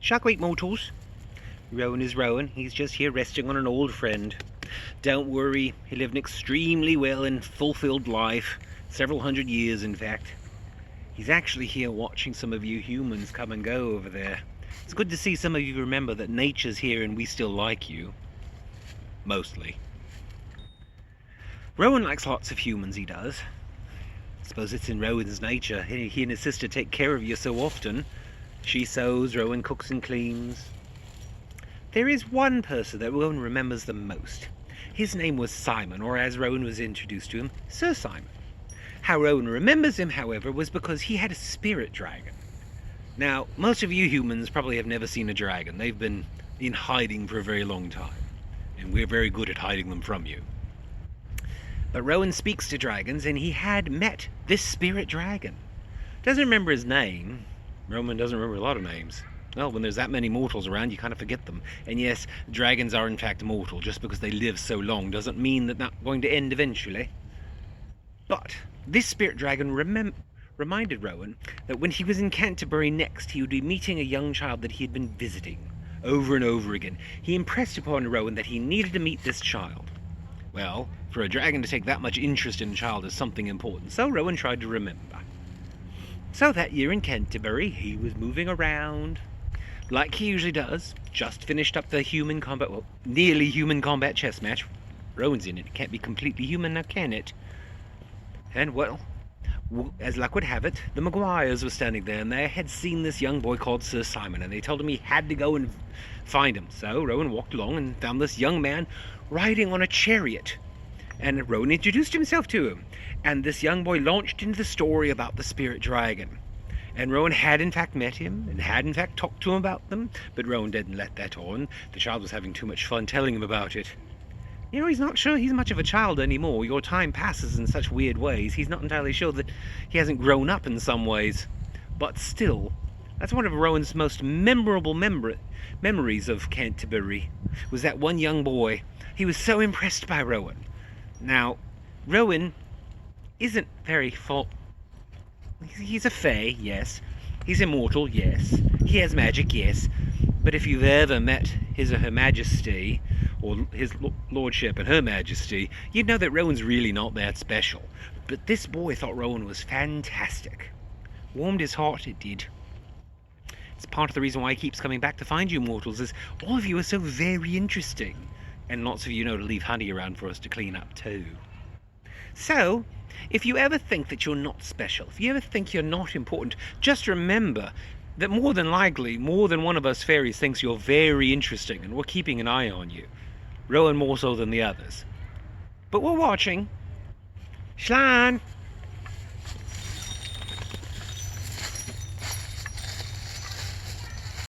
Shockwave mortals. Rowan is Rowan. He's just here resting on an old friend. Don't worry, he lived an extremely well and fulfilled life. Several hundred years, in fact. He's actually here watching some of you humans come and go over there. It's good to see some of you remember that nature's here and we still like you. Mostly. Rowan likes lots of humans, he does. I suppose it's in Rowan's nature. He and his sister take care of you so often. She sews, Rowan cooks and cleans. There is one person that Rowan remembers the most. His name was Simon, or as Rowan was introduced to him, Sir Simon. How Rowan remembers him, however, was because he had a spirit dragon. Now, most of you humans probably have never seen a dragon. They've been in hiding for a very long time, and we're very good at hiding them from you. But Rowan speaks to dragons, and he had met this spirit dragon. Doesn't remember his name. Rowan doesn't remember a lot of names. Well, when there's that many mortals around, you kind of forget them. And yes, dragons are in fact mortal. Just because they live so long doesn't mean that they're not going to end eventually. But this spirit dragon reminded Rowan that when he was in Canterbury next, he would be meeting a young child that he had been visiting over and over again. He impressed upon Rowan that he needed to meet this child. Well, for a dragon to take that much interest in a child is something important, so Rowan tried to remember. So that year in Canterbury, he was moving around, like he usually does. Just finished up the human combat, well, nearly human combat chess match. Rowan's in it. It can't be completely human now, can it? And well, as luck would have it, the Maguires were standing there, and they had seen this young boy called Sir Simon, and they told him he had to go and find him. So Rowan walked along and found this young man riding on a chariot. And Rowan introduced himself to him. And this young boy launched into the story about the spirit dragon. And Rowan had in fact met him, and had in fact talked to him about them, but Rowan didn't let that on. The child was having too much fun telling him about it. You know, he's not sure he's much of a child anymore. Your time passes in such weird ways. He's not entirely sure that he hasn't grown up in some ways. But still, that's one of Rowan's most memorable memories of Canterbury, was that one young boy. He was so impressed by Rowan. Now, Rowan isn't very he's a fae, yes. He's immortal, yes. He has magic, yes. But if you've ever met his or her majesty, or his lordship and her majesty, you'd know that Rowan's really not that special. But this boy thought Rowan was fantastic. Warmed his heart, it did. It's part of the reason why he keeps coming back to find you mortals, is all of you are so very interesting. And lots of you know to leave honey around for us to clean up too. So, if you ever think that you're not special, if you ever think you're not important, just remember that more than likely, more than one of us fairies thinks you're very interesting, and we're keeping an eye on you. Rowan more so than the others. But we're watching. Schlan!